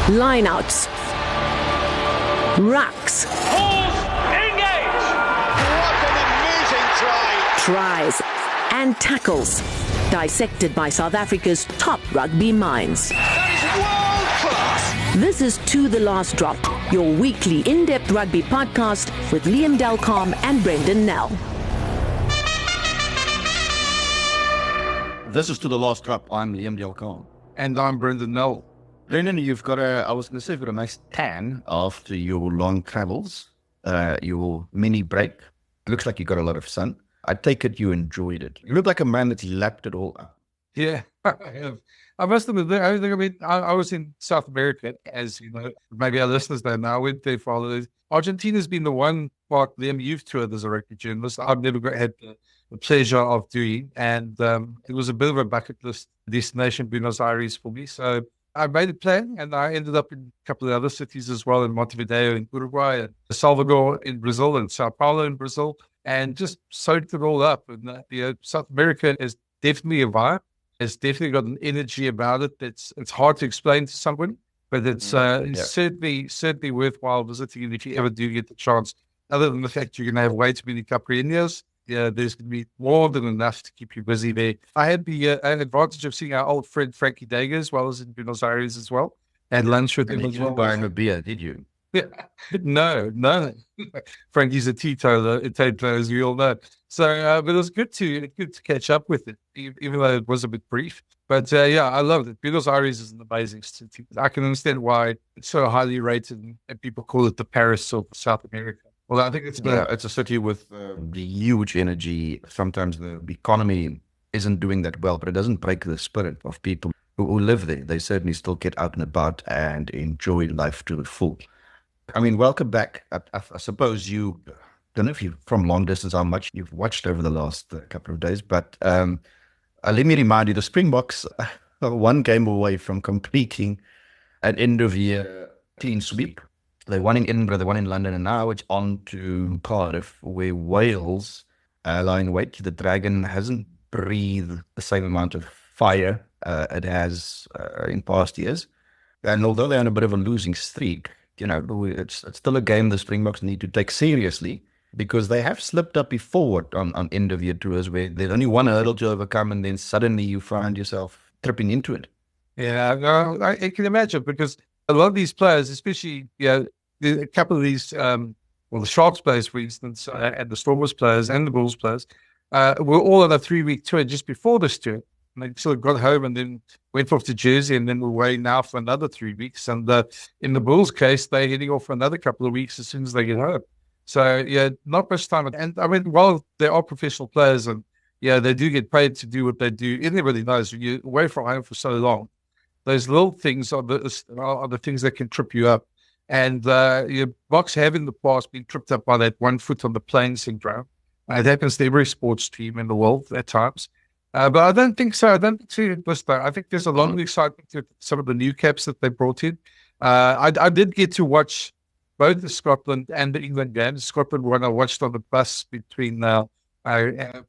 lineouts, rucks, engage! What an amazing try! tries, and tackles, dissected by South Africa's top rugby minds. That is world class! This is To The Last Drop, your weekly in-depth rugby podcast with Liam Delcom and Brenden Nell. This is To The Last Drop. I'm Liam Delcom. And I'm Brenden Nell. Brenden, you've got I was going to say, you've got a nice tan after your long travels, your mini break. It looks like you got a lot of sun. I take it you enjoyed it. You look like a man that's lapped it all up. Yeah, I have. I must admit, I was in South America, as you know, maybe our listeners don't know. I went there for holidays. Argentina's been the one part, Liam, you've toured as a rugby journalist. I've never had the pleasure of doing, and it was a bit of a bucket list destination, Buenos Aires, for me. So I made a plan, and I ended up in a couple of other cities as well, in Montevideo in Uruguay, and Salvador in Brazil, and Sao Paulo in Brazil, and just soaked it all up. And South America is definitely a vibe. It's definitely got an energy about it that's it's hard to explain to someone, but it's certainly worthwhile visiting if you ever do get the chance. Other than the fact you're going to have way too many caipirinhas, there's going to be more than enough to keep you busy there. I had the advantage of seeing our old friend Frankie Dega as well as in Buenos Aires as well. Had lunch with him as well. Buying a beer, did you? Yeah. No. Frankie's a teetotaler, as we all know. So, but it was good to catch up with it, even though it was a bit brief. But I loved it. Buenos Aires is an amazing city. I can understand why it's so highly rated, and people call it the Paris of South America. Well, I think it's a city with the huge energy. Sometimes the economy isn't doing that well, but it doesn't break the spirit of people who live there. They certainly still get out and about and enjoy life to the full. I mean, welcome back. I suppose you don't know if you're from long distance, how much you've watched over the last couple of days, but let me remind you, the Springboks are one game away from completing an end-of-year clean sweep. They won in Edinburgh, they won in London, and now it's on to Cardiff, where Wales lie in wait. The Dragon hasn't breathed the same amount of fire it has in past years. And although they're on a bit of a losing streak, it's still a game the Springboks need to take seriously, because they have slipped up before on end-of-year tours where there's only one hurdle to overcome, and then suddenly you find yourself tripping into it. Yeah, no, I can imagine, because a lot of these players, especially, a couple of these, the Sharks players, for instance, and the Stormers players and the Bulls players, were all on a 3-week tour just before this tour. And they sort of got home and then went off to Jersey, and then we're away now for another 3 weeks. And in the Bulls' case, they're heading off for another couple of weeks as soon as they get home. So, not much time. And I mean, while they are professional players and, they do get paid to do what they do, everybody knows when you're away from home for so long, those little things are the things that can trip you up. And Boks have in the past been tripped up by that 1 foot on the plane syndrome. It happens to every sports team in the world at times. But I don't think so. I don't think so. I think there's a lot of excitement to some of the new caps that they brought in. I did get to watch both the Scotland and the England games. Scotland one I watched on the bus between a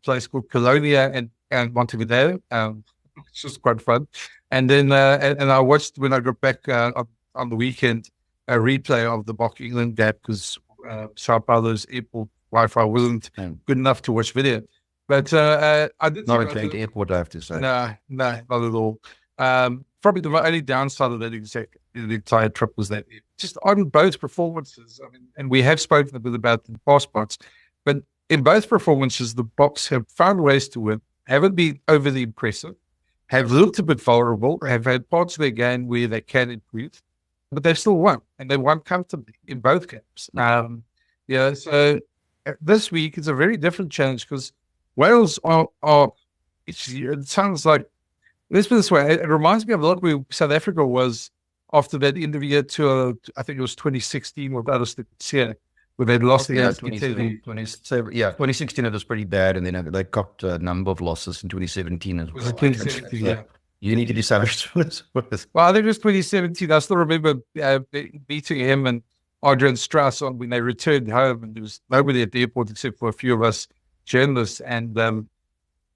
place called Colonia and Montevideo, which was quite fun. And then and I watched, when I got back on the weekend, a replay of the Boks England game, because Sao Paulo's airport Wi-Fi wasn't good enough to watch video. But I did not a great airport, I have to say. No, not at all. Probably the only downside of that the entire trip was that just on both performances. I mean, and we have spoken a bit about the passports, but in both performances, the Boks have found ways to win, haven't been overly impressive, have looked a bit vulnerable, have had parts of their game where they can improve, but they've still won, and they won comfortably in both games. So this week is a very different challenge, because Wales are it sounds like, let's put it this way, it reminds me of a lot where South Africa was after that end-of-year tour. I think it was 2016 with Alistair, where they'd lost the 2016 it was pretty bad, and then they copped a number of losses in 2017 as well. Was it 2017? Yeah. You need to be savage with. Well, I think it was 2017. I still remember meeting him and Adrian Strauss when they returned home, and there was nobody at the airport except for a few of us journalists, and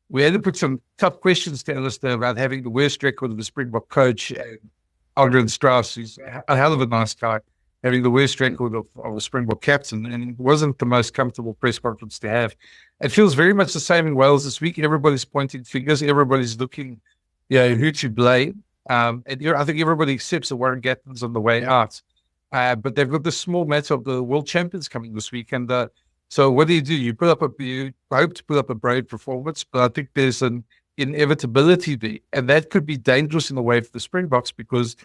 we had to put some tough questions to Alistair about having the worst record of the Springbok coach, and Adrian Strauss, who's a hell of a nice guy, having the worst record of a Springbok captain, and it wasn't the most comfortable press conference to have. It feels very much the same in Wales this week. Everybody's pointing fingers. Everybody's looking, who to blame. And I think everybody accepts that Warren Gatland's on the way out. But they've got the small matter of the world champions coming this week. And so what do? You hope to put up a brave performance, but I think there's an inevitability there. And that could be dangerous in a way for the Springboks, because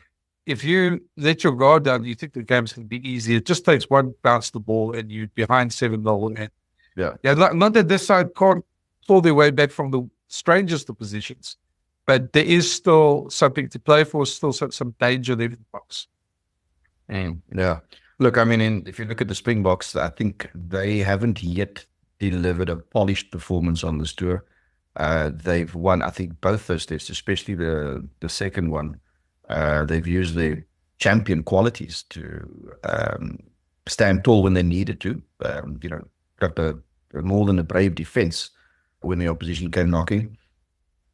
if you let your guard down, you think the game's going to be easy. It just takes one bounce the ball and you're behind 7-0. And not that this side can't claw their way back from the strangest of positions, but there is still something to play for, still some danger there in the box. Yeah. Look, I mean, if you look at the Springboks, I think they haven't yet delivered a polished performance on this tour. They've won, I think, both those tests, especially the second one. They've used their champion qualities to stand tall when they needed to. Got more than a brave defense when the opposition came knocking.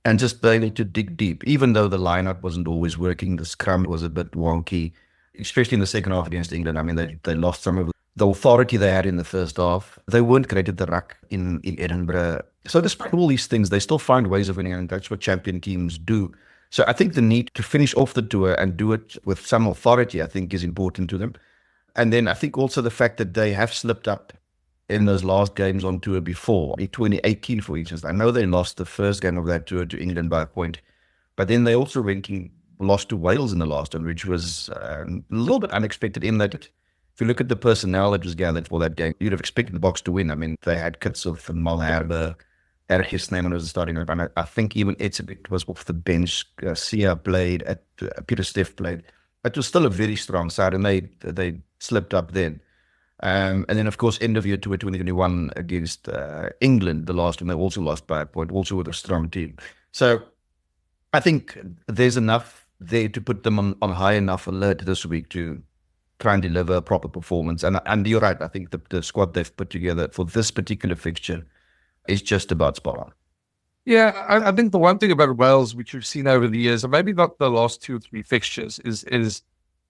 And just they need to dig deep, even though the lineup wasn't always working. The scrum was a bit wonky, especially in the second half against England. I mean, they lost some of the authority they had in the first half. They weren't great at the ruck in Edinburgh. So despite all these things, they still find ways of winning, and that's what champion teams do. So I think the need to finish off the tour and do it with some authority, I think, is important to them. And then I think also the fact that they have slipped up in those last games on tour before, in 2018, for instance. I know they lost the first game of that tour to England by a point, but then they also lost to Wales in the last one, which was a little bit unexpected in that if you look at the personnel that was gathered for that game, you'd have expected the Boks to win. I mean, they had Kitsov and Malherbe, had his name was the starting group, and I think even Etzebeth was off the bench. Sia played, Peter Steff played. It was still a very strong side, and they slipped up then. And then, of course, end of year tour 2021 against England, the last one, they also lost by a point, also with a strong team. So I think there's enough there to put them on high enough alert this week to try and deliver a proper performance. And you're right, I think the squad they've put together for this particular fixture is just about spot on. Yeah, I think the one thing about Wales, which we've seen over the years, and maybe not the last 2 or 3 fixtures, is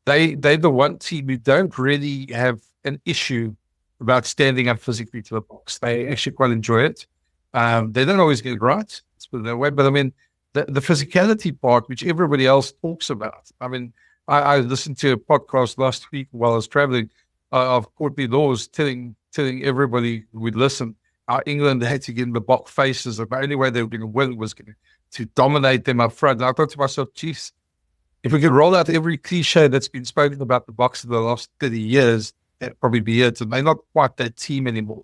they're the one team who don't really have an issue about standing up physically to the Boks. They actually quite enjoy it. They don't always get it right, let's put it that way. But I mean, the physicality part, which everybody else talks about. I mean, I listened to a podcast last week while I was traveling of Courtney Laws telling everybody who would listen how England had to get in the Boks faces. The only way they were going to win was to dominate them up front. And I thought to myself, geez, if we could roll out every cliche that's been spoken about the Boks in the last 30 years, that'd probably be it. And they're not quite that team anymore.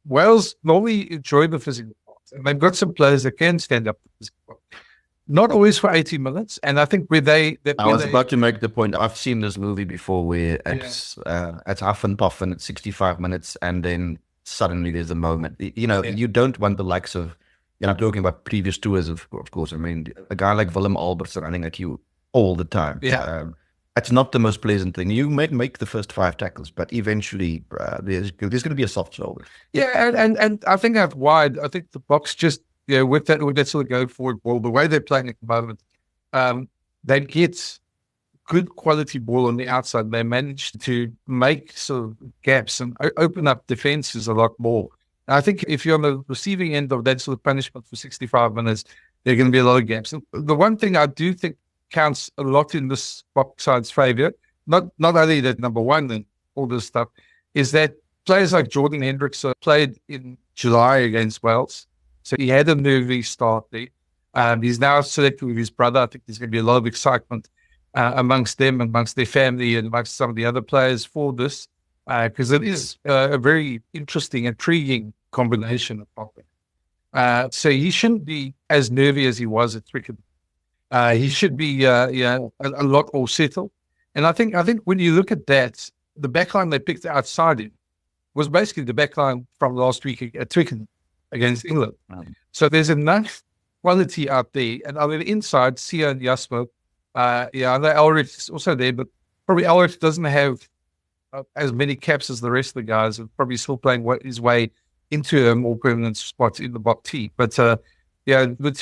Wales normally enjoy the physical part, and they've got some players that can stand up to the physical part. Not always for 80 minutes. And I think I was about to make the point. I've seen this movie before where it's huff and puff and it's 65 minutes and then suddenly there's a moment. You don't want the likes of, I'm talking about previous tours, of course. I mean, a guy like Willem Albert's running at you all the time. Yeah. It's not the most pleasant thing. You may make the first 5 tackles, but eventually there's going to be a soft shoulder. Yeah, and I think out wide, I think the Boks just, with that sort of go forward ball, the way they're playing at the moment, they get good quality ball on the outside. They manage to make sort of gaps and open up defenses a lot more. And I think if you're on the receiving end of that sort of punishment for 65 minutes, there are going to be a lot of gaps. And the one thing I do think counts a lot in this Boks side's favour, not only that number one and all this stuff, is that players like Jordan Hendricks played in July against Wales. So he had a nervy start there. He's now selected with his brother. I think there's going to be a lot of excitement amongst them, amongst their family, and amongst some of the other players for this, because it is a very interesting, intriguing combination of Boks. So he shouldn't be as nervy as he was at Twickenham. He should be a lot more settled. And I think when you look at that, the backline they picked outside him was basically the backline from last week at Twickenham against England. So there's enough quality out there. And on the inside, Sia and Jasper, I know Elrich is also there, but probably Elrich doesn't have as many caps as the rest of the guys, and probably still playing his way into a more permanent spot in the Boks team. But the 2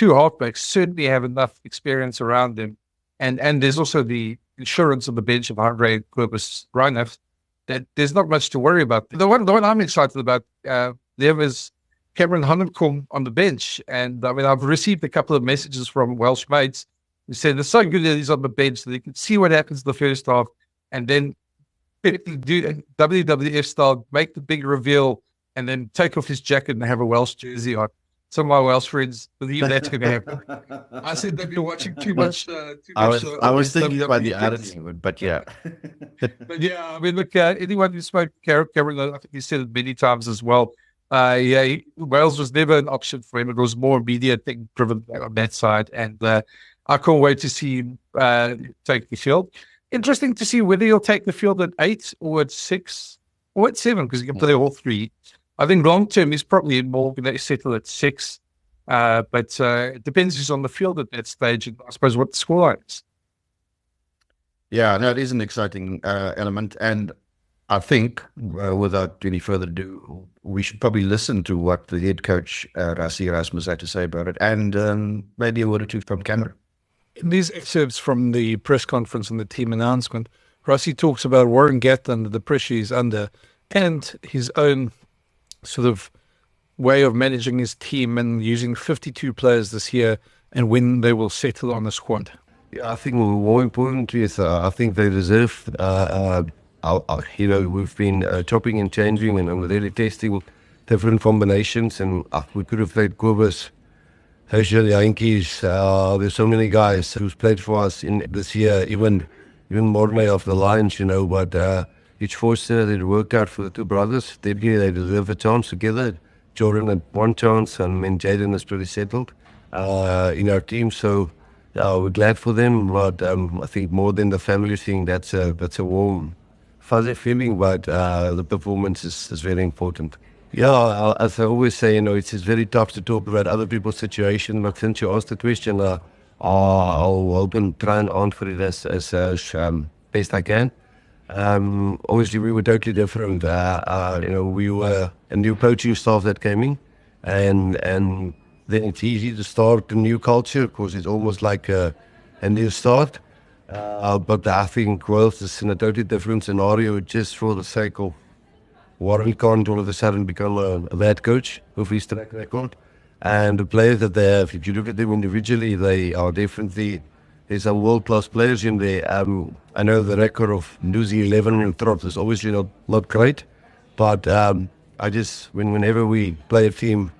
halfbacks certainly have enough experience around them And there's also the insurance on the bench of Andre Cobus Reinhardt, that there's not much to worry about. The one I'm excited about, there is Cameron Hanekom on the bench. And I mean, I've received a couple of messages from Welsh mates who said it's so good that he's on the bench so they can see what happens in the first half and then do WWF style, make the big reveal and then take off his jacket and have a Welsh jersey on. Some of my Welsh friends believe that's going to happen. I said they've been watching too much. I was thinking about the attitude, but yeah. But yeah, I mean, look, anyone who spoke to Cameron, I think he said it many times as well. Wales was never an option for him. It was more media thing driven on that side. And I can't wait to see him take the field. Interesting to see whether he'll take the field at 8 or at 6 or at 7, because he can play all three. I think long term he's probably more going to settle at 6. But it depends who's on the field at that stage and I suppose what the scoreline is. Yeah, no, it is an exciting element. And I think, without any further ado, we should probably listen to what the head coach, Rassie Erasmus, had to say about it, and maybe a word or two from Carme. In these excerpts from the press conference and the team announcement, Rassie talks about Warren Gatland, the pressure he's under, and his own sort of way of managing his team and using 52 players this year and when they will settle on the squad. Yeah, I think more importantly is I think they deserve, we've been chopping and changing and really testing different combinations, and we could have played Kobus, Herschel, Yankees. There's so many guys who's played for us in this year, even Mormay of the Lions, but each Forster, they worked out for the two brothers. They deserve a chance together. Jordan had one chance, and Jaden is pretty settled in our team, so we're glad for them. But I think more than the family thing, that's a warm, fuzzy feeling, but the performance is very important. Yeah, as I always say, it's very tough to talk about other people's situation, but since you asked the question, I'll open try and answer it as best I can. Obviously, we were totally different. We were a new coaching staff that came in, and then it's easy to start a new culture because it's almost like a new start. But I think Wales is in a totally different scenario just for the sake of Warren can't all of a sudden become a bad coach with his track record. And the players that they have, if you look at them individually, they are definitely, there's some world-class players in there. I know the record of losing 11 in Trot is obviously not great, but whenever we play a team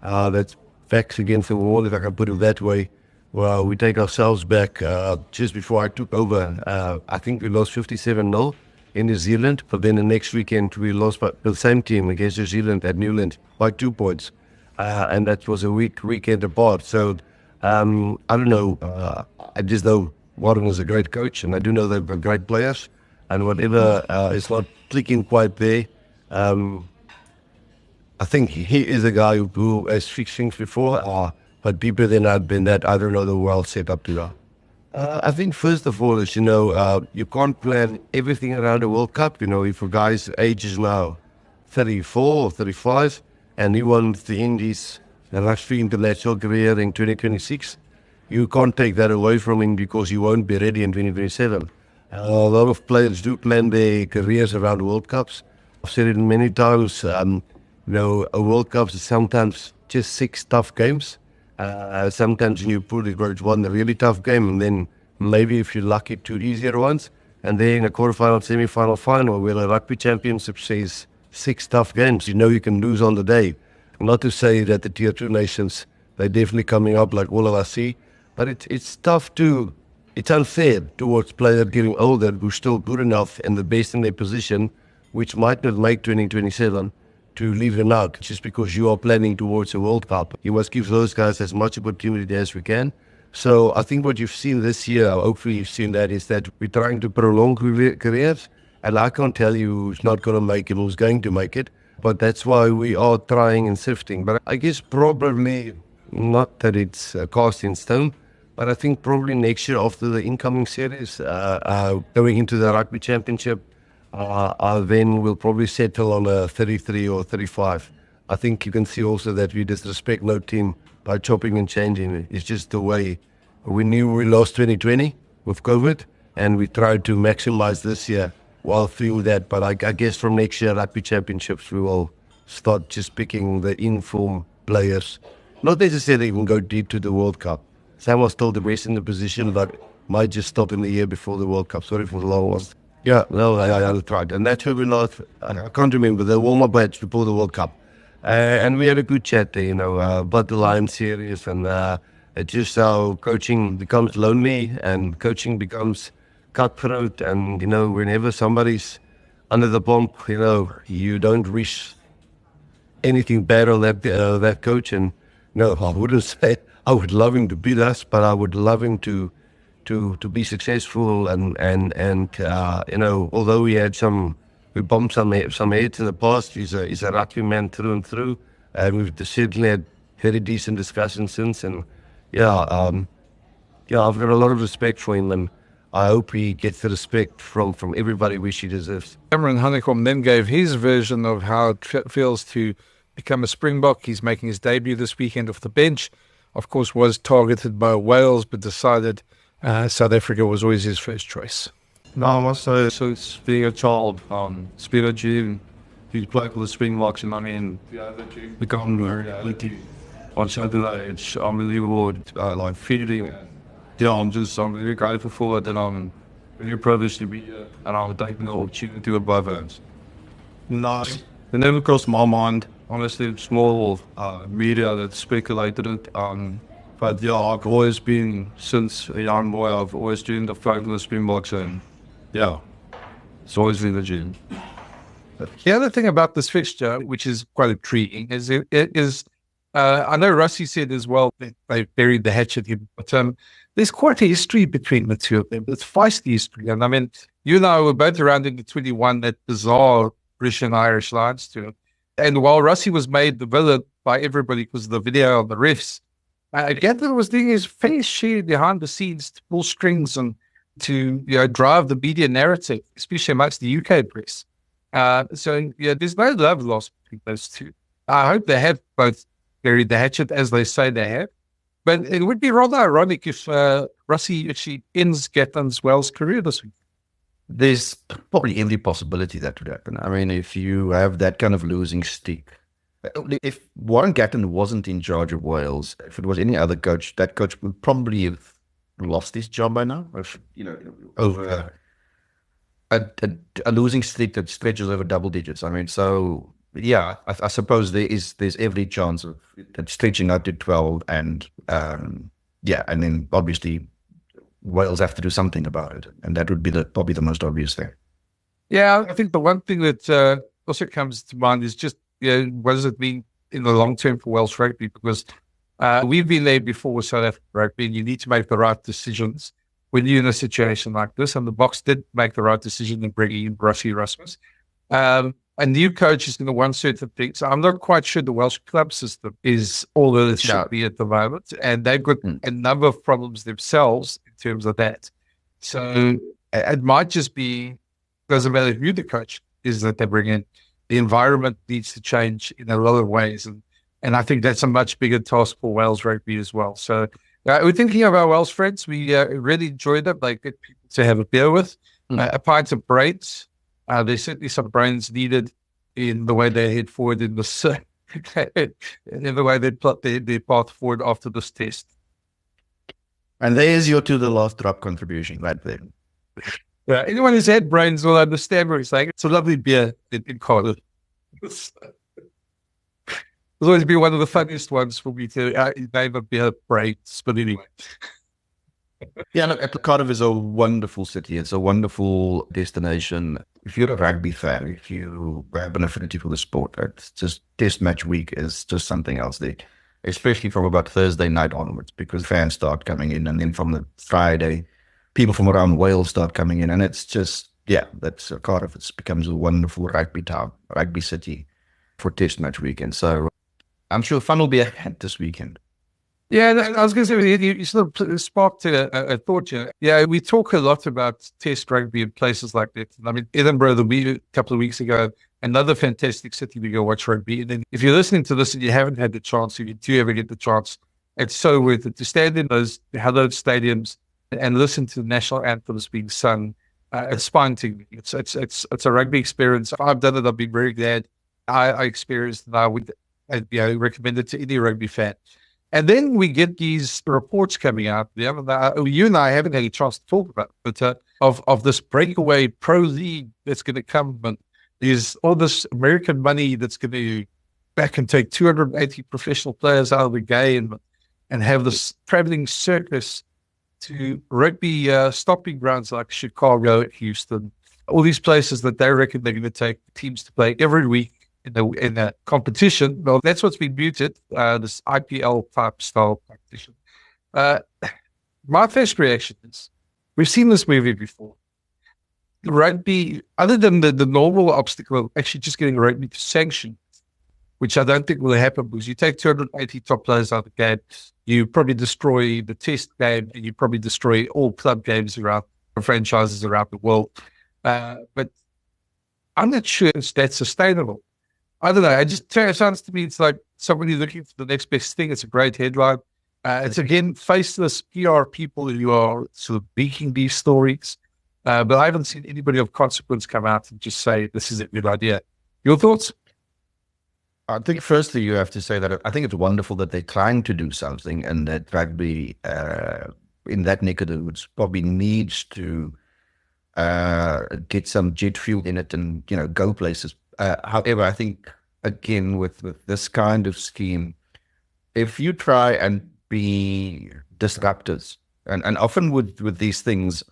that's backs against the wall, if I can put it that way, well, we take ourselves back. Just before I took over, I think we lost 57-0 in New Zealand, but then the next weekend we lost by the same team against New Zealand at Newland by 2 points, and that was a weekend apart. So I don't know. I just know Warren is a great coach, and I do know they've got great players, and whatever is not clicking quite there, I think he is a guy who has fixed things before, but deeper than I've been that, I don't know the world set up to that. I think first of all is, you can't plan everything around the World Cup. If a guy's age is now 34 or 35 and he wants to end his rugby international career in 2026, you can't take that away from him because he won't be ready in 2027. A lot of players do plan their careers around World Cups. I've said it many times, a World Cup is sometimes just 6 tough games. Sometimes you put it where it's one really tough game, and then maybe if you're lucky, 2 easier ones, and then a quarterfinal, semi-final, final, where a rugby championship says 6 tough games. You can lose on the day. Not to say that the tier 2 nations, they're definitely coming up like all of us see, but it's tough it's unfair towards players getting older who's still good enough and the best in their position, which might not make 2027. To leave them out just because you are planning towards a World Cup. You must give those guys as much opportunity as we can. So I think what you've seen this year, hopefully you've seen that, is that we're trying to prolong careers, and I can't tell you who's not going to make it, who's going to make it, but that's why we are trying and sifting. But I guess probably not that it's cast in stone, but I think probably next year after the incoming series, going into the Rugby Championship, then we'll probably settle on a 33 or 35. I think you can see also that we disrespect no team by chopping and changing. It's just the way we knew we lost 2020, with COVID, and we tried to maximize this year while through that. But I guess from next year, Rugby Championships, we will start just picking the inform players. Not necessarily even go deep to the World Cup. Sam was still the best in the position, but might just stop in the year before the World Cup. Sorry for the long one. Yeah, no, I tried. And that's where we lost. I can't remember the warm-up match before the World Cup. And we had a good chat there, about the Lion series, and it's just how coaching becomes lonely and coaching becomes cutthroat. And, whenever somebody's under the pump, you don't wish anything bad on that coach. And, I wouldn't say I would love him to beat us, but I would love him to be successful. And although we bumped some heads in the past, he's a rugby man through and through. And we've certainly had very decent discussions since. And I've got a lot of respect for him, and I hope he gets the respect from everybody which he deserves. Cameron Hanekom then gave his version of how it feels to become a Springbok. He's making his debut this weekend off the bench. Of course, was targeted by Wales, but decided South Africa was always his first choice. No, I must say, so being a child, being a Jew, who's played for the Springboks, and that you become a reality on Saturday, it's unbelievable. Like feeling, I'm really grateful for it, and I'm really privileged to be here, and I'm taking the opportunity with both hands. Nice. It never crossed my mind. Honestly, small media that speculated it. But I've always been, since a young boy, I've always dreamed of playing for the Springboks, and it's always been a dream. The other thing about this fixture, which is quite intriguing, is I know Rassie said as well that they buried the hatchet here, but there's quite a history between the two of them. It's feisty history. And I mean, you and I were both around in the 21, that bizarre British and Irish Lions tour. And while Rassie was made the villain by everybody because of the video of the refs, Gatland was doing his fair share behind the scenes to pull strings and to drive the media narrative, especially amongst the UK press. So there's no love lost between those two. I hope they have both buried the hatchet, as they say they have. But it would be rather ironic if Rassie actually ends Gatland's Wales career this week. There's probably every possibility that would happen. I mean, if you have that kind of losing streak, if Warren Gatland wasn't in charge of Wales, if it was any other coach, that coach would probably have lost his job by now. If, over a losing streak that stretches over double digits. I mean, so yeah, I suppose there's every chance of it stretching out to 12, and and then obviously Wales have to do something about it, and that would be probably the most obvious thing. Yeah, I think the one thing that also comes to mind is just what does it mean in the long term for Welsh rugby? Because we've been there before with South African rugby, and you need to make the right decisions when you're in a situation like this. And the Boks did make the right decision in bringing in Rassie Erasmus. A new coach is going to want certain things. I'm not quite sure the Welsh club system is all that it should be at the moment. And they've got a number of problems themselves in terms of that. So it might just be, doesn't matter who the coach is that they bring in, the environment needs to change in a lot of ways. And I think that's a much bigger task for Wales rugby as well. So we're thinking of our Welsh friends. We really enjoy them. They get people to have a beer with, a pint of brains. There's certainly some brains needed in the way they head forward in this, in the way they plot their path forward after this test. And there's your to the last drop contribution right there. Yeah, anyone who's had brains will understand what he's saying. It's a lovely beer in Cardiff. It's always been one of the funniest ones for me to name a beer brains, but anyway. Yeah, look, Cardiff is a wonderful city. It's a wonderful destination. If you're a rugby fan, if you have an affinity for the sport, it's just test match week is just something else there, especially from about Thursday night onwards, because fans start coming in, and then from the Friday, people from around Wales start coming in, and it's just, that's Cardiff. It becomes a wonderful rugby town, rugby city for test match weekend. So I'm sure fun will be ahead this weekend. Yeah, I was going to say, you sort of sparked a thought here. Yeah, we talk a lot about test rugby in places like that. I mean, Edinburgh, a couple of weeks ago, another fantastic city to go watch rugby. And then if you're listening to this and you haven't had the chance, if you do ever get the chance, it's so worth it to stand in those hallowed stadiums and listen to the national anthems being sung. It's fun to me. It's a rugby experience. I've done it. I've been very glad. I experienced it. I would recommend it to any rugby fan. And then we get these reports coming out. You and I haven't had a chance to talk about it, but of this breakaway pro league that's going to come. And there's all this American money that's going to back and take 280 professional players out of the game and have this traveling circus to rugby stopping grounds like Chicago, Houston, all these places that they reckon they're going to take teams to play every week in a competition. Well, that's what's been muted, this IPL type style competition. My first reaction is, we've seen this movie before. The rugby, other than the normal obstacle of actually just getting rugby to sanction, which I don't think will happen, because you take 280 top players out of the game, you probably destroy the test game, and you probably destroy all club games around franchises around the world. But I'm not sure it's that sustainable. I don't know. It sounds to me, it's like somebody looking for the next best thing. It's a great headline. It's again faceless PR people who are sort of leaking these stories. But I haven't seen anybody of consequence come out and just say this is a good idea. Your thoughts? I think firstly you have to say that I think it's wonderful that they're trying to do something, and that rugby in that neck of the woods probably needs to get some jet fuel in it and go places. However, I think again with this kind of scheme, if you try and be disruptors, and often with these things,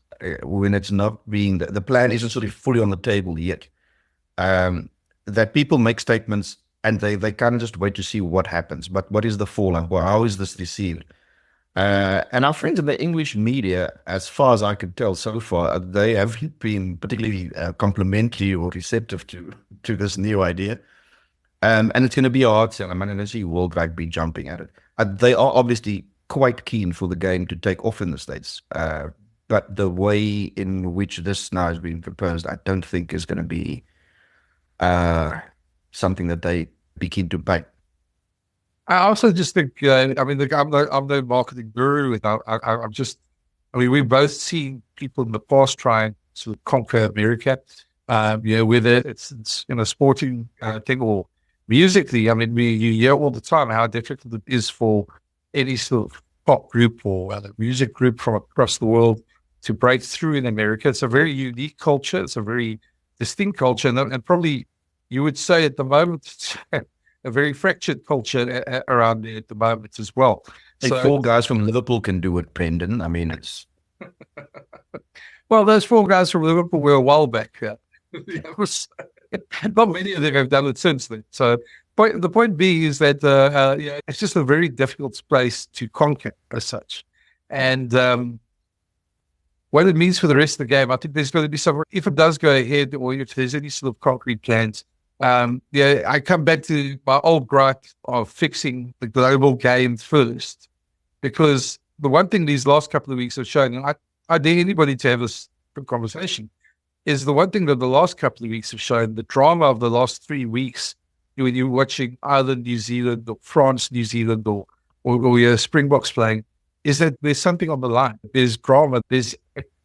when it's not being the plan isn't sort of fully on the table yet, that people make statements and they kind of just wait to see what happens. But what is the fallout? Well, how is this received? And our friends in the English media, as far as I could tell so far, they haven't been particularly complimentary or receptive to this new idea. And it's going to be a hard sell. I mean, I see World Rugby jumping at it. They are obviously quite keen for the game to take off in the States. But the way in which this now has been proposed, I don't think is going to be something that they be keen to pay. I also just think, I'm no marketing guru. We've both seen people in the past try and sort of conquer America, whether it's in a sporting thing or musically. I mean, you hear all the time how difficult it is for any sort of pop group or music group from across the world to break through in America. It's a very unique culture. It's a very distinct culture. And probably you would say at the moment, it's a very fractured culture around there at the moment as well. So 4 guys from Liverpool can do it, Brenden. I mean, it's... Well, those 4 guys from Liverpool were a while back. Not many of them have done it since then. So the point being is that it's just a very difficult place to conquer as such. And what it means for the rest of the game, I think there's going to be some, if it does go ahead or if there's any sort of concrete plans, I come back to my old gripe of fixing the global game first, because the one thing these last couple of weeks have shown, and I dare anybody to have this conversation, is the one thing that the last couple of weeks have shown, the drama of the last 3 weeks, when you're watching Ireland, New Zealand, or France, New Zealand, or your Springboks playing, is that there's something on the line. There's drama. There's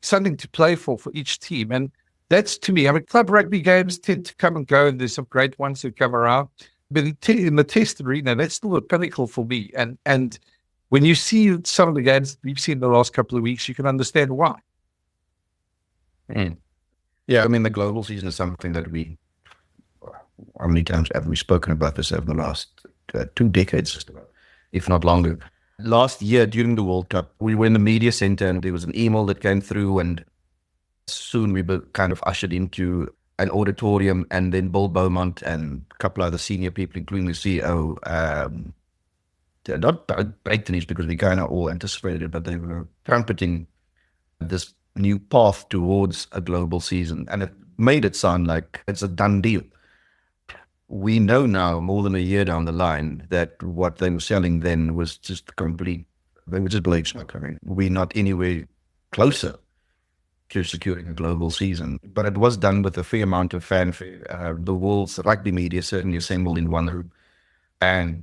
something to play for each team. And that's, to me, I mean, club rugby games tend to come and go, and there's some great ones that come around. But in the test arena, that's still a pinnacle for me. And when you see some of the games that we've seen in the last couple of weeks, you can understand why. Yeah, I mean, the global season is something that how many times have we spoken about this over the last 2 decades, just about, if not longer. Last year, during the World Cup, we were in the media center, and there was an email that came through, and soon we were kind of ushered into an auditorium, and then Bill Beaumont and a couple other senior people, including the CEO, not break the news because we kind of all anticipated it, but they were trumpeting this new path towards a global season, and it made it sound like it's a done deal. We know now, more than a year down the line, that what they were selling then was just they were just blatant smoke. I mean, we're not anywhere closer to securing a global season, but it was done with a fair amount of fanfare. The world's rugby media certainly assembled in one room, and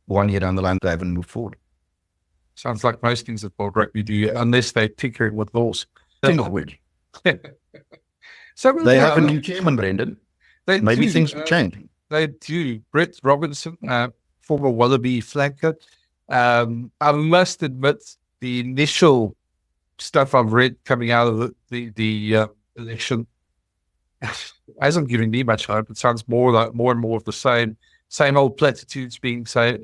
1 year down the line, they haven't moved forward. Sounds like most things that World Rugby do, unless they tinker it with laws. Think of which. So They have a new chairman, Brenden. Maybe do, things will change. They do. Brett Robinson, former Wallaby flanker. I must admit, the initial stuff I've read coming out of the election hasn't given me much hope. It sounds more and more of the same old platitudes being said.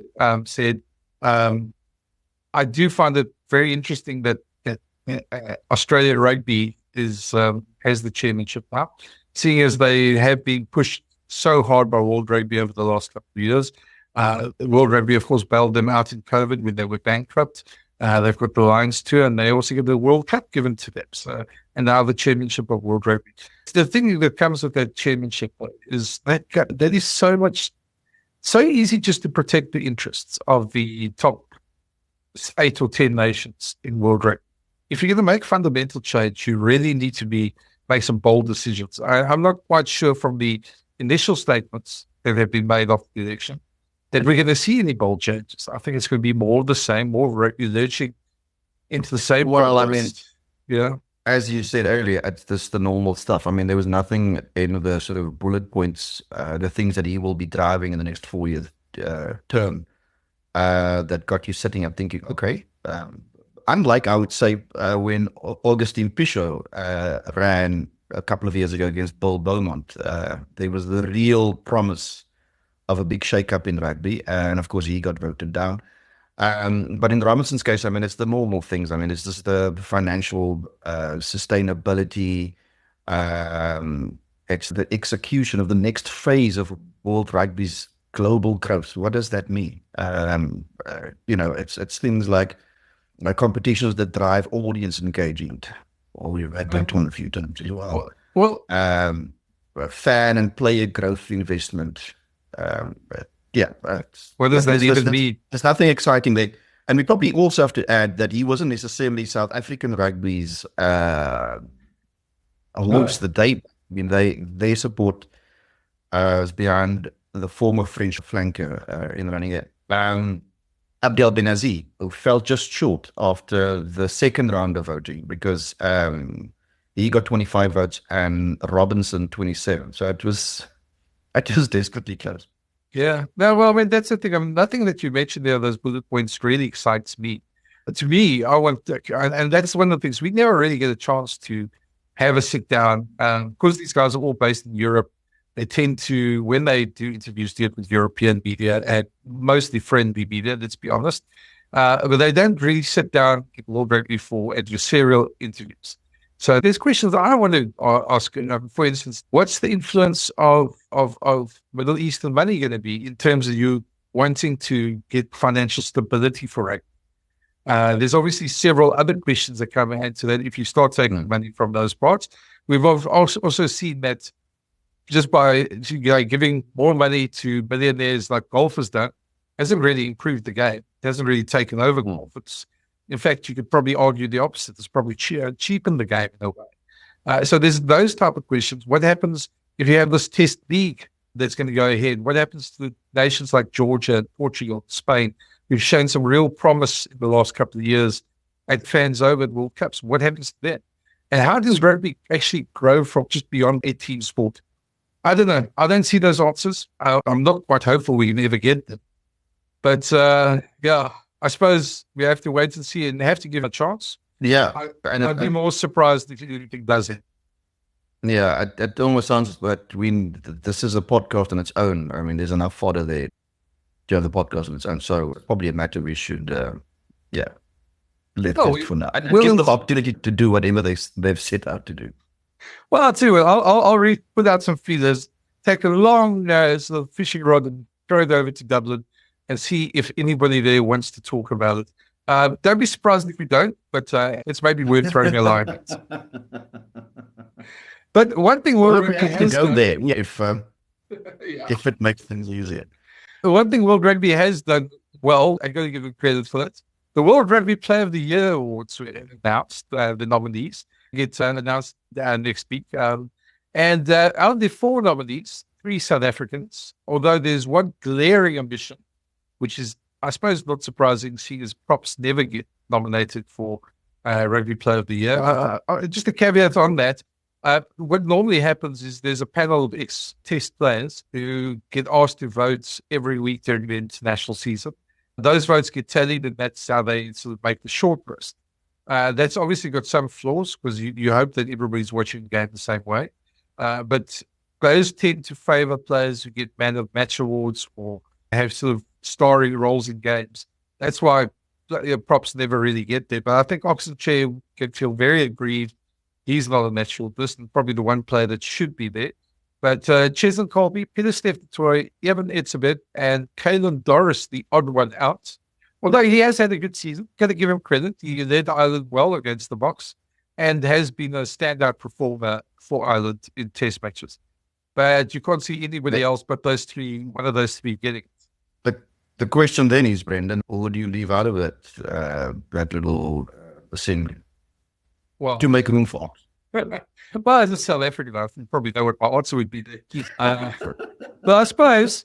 I do find it very interesting that Australia Rugby has the chairmanship now, seeing as they have been pushed so hard by World Rugby over the last couple of years. World Rugby, of course, bailed them out in COVID when they were bankrupt. They've got the Lions Tour, and they also get the World Cup given to them. So, and now the chairmanship of World Rugby. The thing that comes with that chairmanship is that is so easy just to protect the interests of the top 8 or 10 nations in World Rugby. If you're going to make fundamental change, you really need to make some bold decisions. I'm not quite sure from the initial statements that have been made after the election that we're going to see any bold changes. I think it's going to be more of the same, more rugby lurching into the same. Well, I mean, yeah. As you said earlier, it's just the normal stuff. I mean, there was nothing in the sort of bullet points, the things that he will be driving in the next 4-year term that got you sitting up thinking, okay, unlike, I would say, when Augustine Pichot ran a couple of years ago against Bill Beaumont, there was the real promise of a big shake-up in rugby, and of course he got voted down. But in Robinson's case, I mean, it's the normal things. I mean, it's just the financial sustainability, it's the execution of the next phase of World Rugby's global growth. What does that mean? It's things like competitions that drive audience engagement. Well, we've had that one a few times as well. Well, fan and player growth investment. What does that even mean? There's nothing exciting there. And we probably also have to add that he wasn't necessarily South African rugby's horse the day. I mean, their support was behind the former French flanker in running it. Abdel Benazi, who fell just short after the second round of voting because he got 25 votes and Robinson 27. So it was desperately close. Yeah. No, well, I mean, that's the thing. I mean, nothing that you mentioned there, those bullet points, really excites me. But to me, and that's one of the things, we never really get a chance to have a sit down. Because these guys are all based in Europe, they tend to, when they do interviews, do it with European media and mostly friendly media, let's be honest. But they don't really sit down, get World Rugby for adversarial interviews. So there's questions I want to ask. For instance, what's the influence of Middle Eastern money going to be in terms of you wanting to get financial stability for rugby? There's obviously several other questions that come into that. If you start taking money from those parts, we've also seen that just by giving more money to billionaires like golf has done, hasn't really improved the game. It hasn't really taken over golf. In fact, you could probably argue the opposite. It's probably cheapened the game in a way. So there's those type of questions. What happens if you have this test league that's going to go ahead? What happens to nations like Georgia, Portugal, Spain, who've shown some real promise in the last couple of years at fans over at World Cups? What happens to that? And how does rugby actually grow from just beyond a team sport? I don't know. I don't see those answers. I'm not quite hopeful we can ever get them. But I suppose we have to wait and see and have to give it a chance. Yeah. I'd be more surprised if anything does it. Yeah, it almost sounds like this is a podcast on its own. I mean, there's enough fodder there to have the podcast on its own. So probably a matter we should, let it for now. And give them the opportunity to do whatever they've set out to do. Well, I'll tell you what, I'll put out some feelers, take a long sort of fishing rod and throw it over to Dublin and see if anybody there wants to talk about it. Don't be surprised if we don't, but it's maybe worth throwing a line. But one thing World Rugby has go there, if it makes things easier. One thing World Rugby has done well, I've got to give them credit for it. The World Rugby Player of the Year awards were announced, the nominees get announced next week. And out of the 4 nominees, 3 South Africans, although there's one glaring omission, which is I suppose not surprising, seeing as props never get nominated for Rugby Player of the Year. Just a caveat on that. What normally happens is there's a panel of ex-test players who get asked to vote every week during the international season. Those votes get tallied, and that's how they sort of make the shortlist. That's obviously got some flaws because you hope that everybody's watching the game the same way. But players tend to favour players who get man of match awards or have sort of starring roles in games. That's why props never really get there. But I think Oxenchair can feel very aggrieved. He's not a natural list and probably the one player that should be there. But Cheslin Colby, Peter Steph Toy, Evan Etzebeth, and Caelan Doris, the odd one out. Although he has had a good season, got to give him credit. He led Ireland well against the Boks and has been a standout performer for Ireland in test matches. But you can't see anybody else but those three, one of those three getting it. But the question then is, Brenden, what do you leave out of it, that little assembly? Well, to make room for Ox. Well, as a South African, I probably know what my answer would be there. But I suppose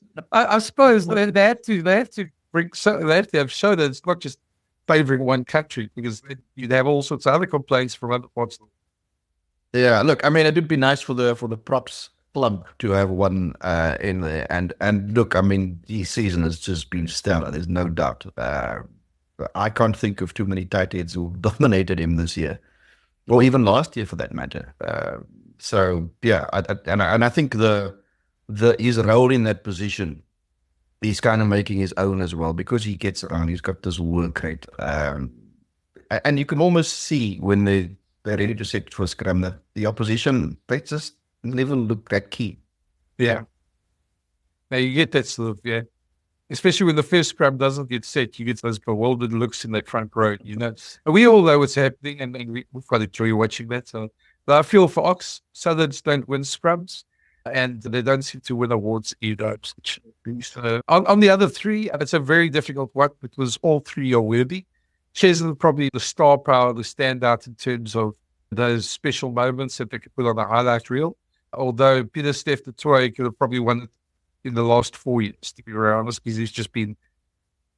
they have to bring, so they have to have shown that it's not just favouring one country, because you'd have all sorts of other complaints from other parts of the world. Yeah, look, I mean, it would be nice for the props club to have one in there, and look, I mean, this season has just been stellar. There's no doubt. I can't think of too many tight heads who dominated him this year, or even last year for that matter. So yeah, I think his role in that position, he's kind of making his own as well, because he gets around. He's got this work rate, and you can almost see when they're ready to set for scrum that the opposition, they just never look that keen. Yeah. Now you get that sort of, especially when the first scrum doesn't get set, you get those bewildered looks in that front row, you know. And we all know what's happening, and we've got to enjoy watching that. So, but I feel for Ox, Southerns don't win scrums, and they don't seem to win awards either. So on the other three, it's a very difficult one, because all three are worthy. Cheslin probably the star power, the standout in terms of those special moments that they could put on a highlight reel. Although Peter Steph Toy could have probably won it in the last 4 years, to be very honest, because he's just been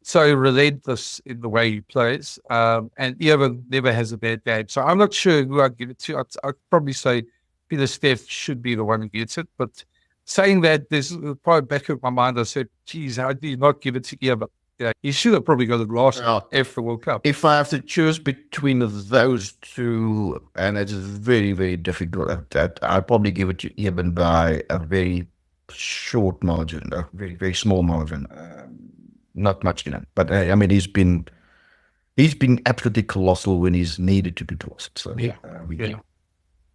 so relentless in the way he plays. And Evan never has a bad game. So I'm not sure who I'd give it to. I'd probably say Peter Steph should be the one who gets it. But saying that, there's probably back of my mind, I said, geez, how do you not give it to Evan? Yeah, he should have probably got it last after World Cup. If I have to choose between those two, and it's very, very difficult, that I'll probably give it to Evan by a very short margin, a very, very small margin. Not much, But I mean, he's been absolutely colossal when he's needed to be colossal. So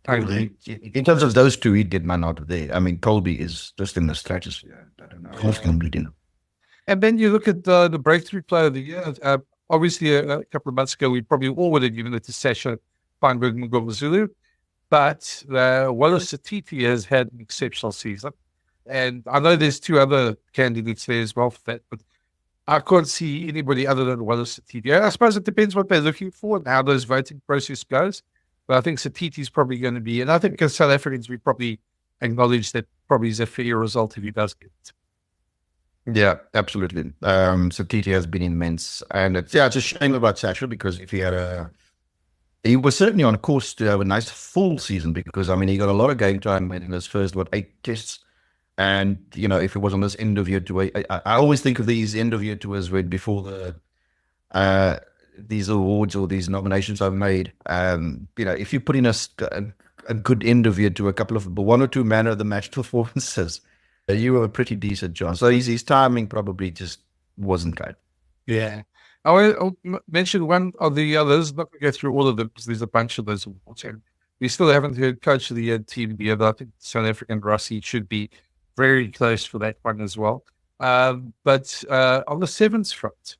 in terms of those two, he did man out of there. I mean, Colby is just in the stratosphere. I don't know. And then you look at the breakthrough player of the year. Obviously, a couple of months ago, we probably all would have given it to Sasha Feinberg Ngomazulu. But Wallace Satiti has had an exceptional season. And I know there's two other candidates there as well for that, but I can't see anybody other than Wallace Satiti. I suppose it depends what they're looking for and how those voting process goes. But I think Satiti's probably going to be, and I think as South Africans, we probably acknowledge that probably is a fair result if he does get it. Yeah, absolutely. Satiti has been immense, and it's a shame about Sasha, because if he was certainly on course to have a nice full season, because I mean he got a lot of game time in his first 8 tests, and if it was on this end of year tour, I always think of these end of year tours where before these awards or these nominations are made, if you put in a good end of year to a couple of 1 or 2 man of the match performances, you have a pretty decent chance. So his timing probably just wasn't good. Yeah. I'll mention one of the others. I'm not going to go through all of them because there's a bunch of those awards. And we still haven't heard Coach of the Year, Team of the Year. I think South African Rassie should be very close for that one as well. But on the sevens front,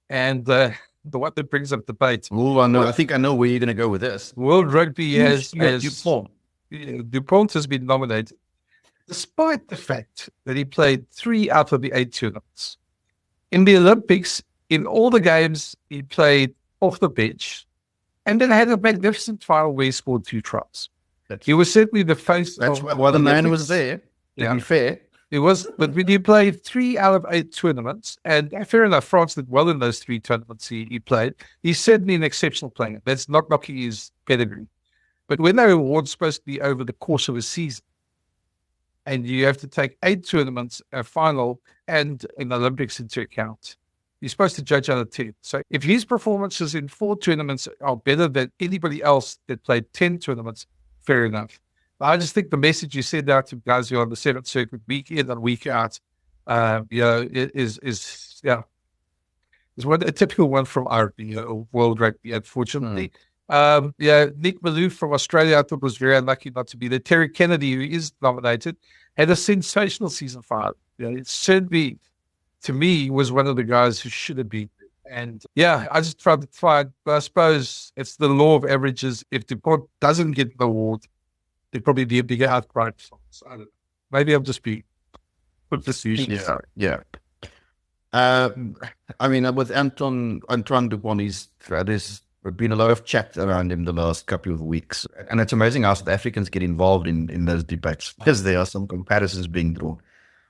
and the one that brings up debate. Oh, I know. I think I know where you're going to go with this. World Rugby has Dupont. Dupont has been nominated, despite the fact that he played 3 out of the 8 tournaments. In the Olympics, in all the games, he played off the bench, and then had a magnificent final where he scored 2 tries. He was certainly the face. That's why the man was there, to be fair. It was, but when you play 3 out of 8 tournaments, and fair enough, France did well in those 3 tournaments he played. He's certainly an exceptional player. That's not knocking his pedigree. But when their award's supposed to be over the course of a season, and you have to take 8 tournaments, a final, and an Olympics into account, you're supposed to judge out of 10. So if his performances in 4 tournaments are better than anybody else that played 10 tournaments, fair enough. I just think the message you send out to guys who are on the 7th circuit week in and week out, is a typical one from our world rugby, unfortunately. Nick Malou from Australia, I thought was very unlucky not to be there. Terry Kennedy, who is nominated, had a sensational season 5. It certainly, to me, was one of the guys who should have been. And I just tried to find, I suppose it's the law of averages. If DuPont doesn't get the award, there'd probably be a bigger outcry. I don't know. Maybe I'm just being put this usually. Yeah. I mean, with Antoine Dupont, there's been a lot of chat around him the last couple of weeks. And it's amazing how South Africans get involved in those debates, because there are some comparisons being drawn.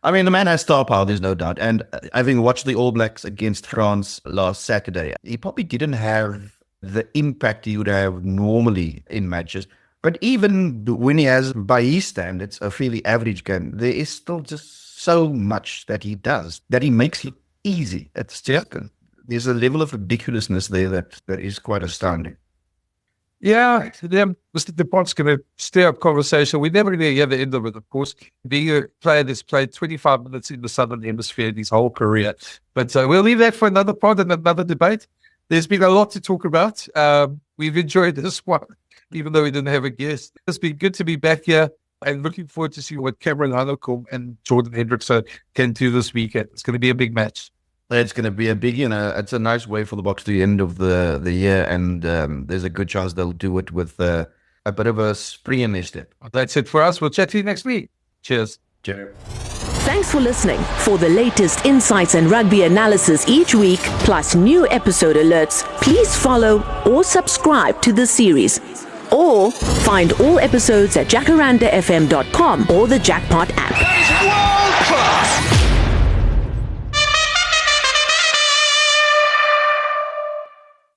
I mean, the man has star power, there's no doubt. And having watched the All Blacks against France last Saturday, he probably didn't have the impact he would have normally in matches. But even when he has, by his standards, a fairly average game, there is still just so much that he does, that he makes it easy. It's just, there's a level of ridiculousness there that is quite astounding. Yeah, Mr. DuPont's going to stir up conversation. We never really hear the end of it, of course. Being a player that's played 25 minutes in the Southern Hemisphere his whole career. But we'll leave that for another part and another debate. There's been a lot to talk about. We've enjoyed this one, even though we didn't have a guest. It's been good to be back here, and looking forward to see what Cameron Hanekom and Jordan Hendrickson can do this weekend. It's going to be a big match. It's going to be a big, it's a nice way for the Boks to the end of the year, and there's a good chance they'll do it with a bit of a spree in their step. That's it for us. We'll chat to you next week. Cheers. Cheers. Thanks for listening. For the latest insights and rugby analysis each week, plus new episode alerts, please follow or subscribe to the series. Or find all episodes at jacarandafm.com or the Jackpot app.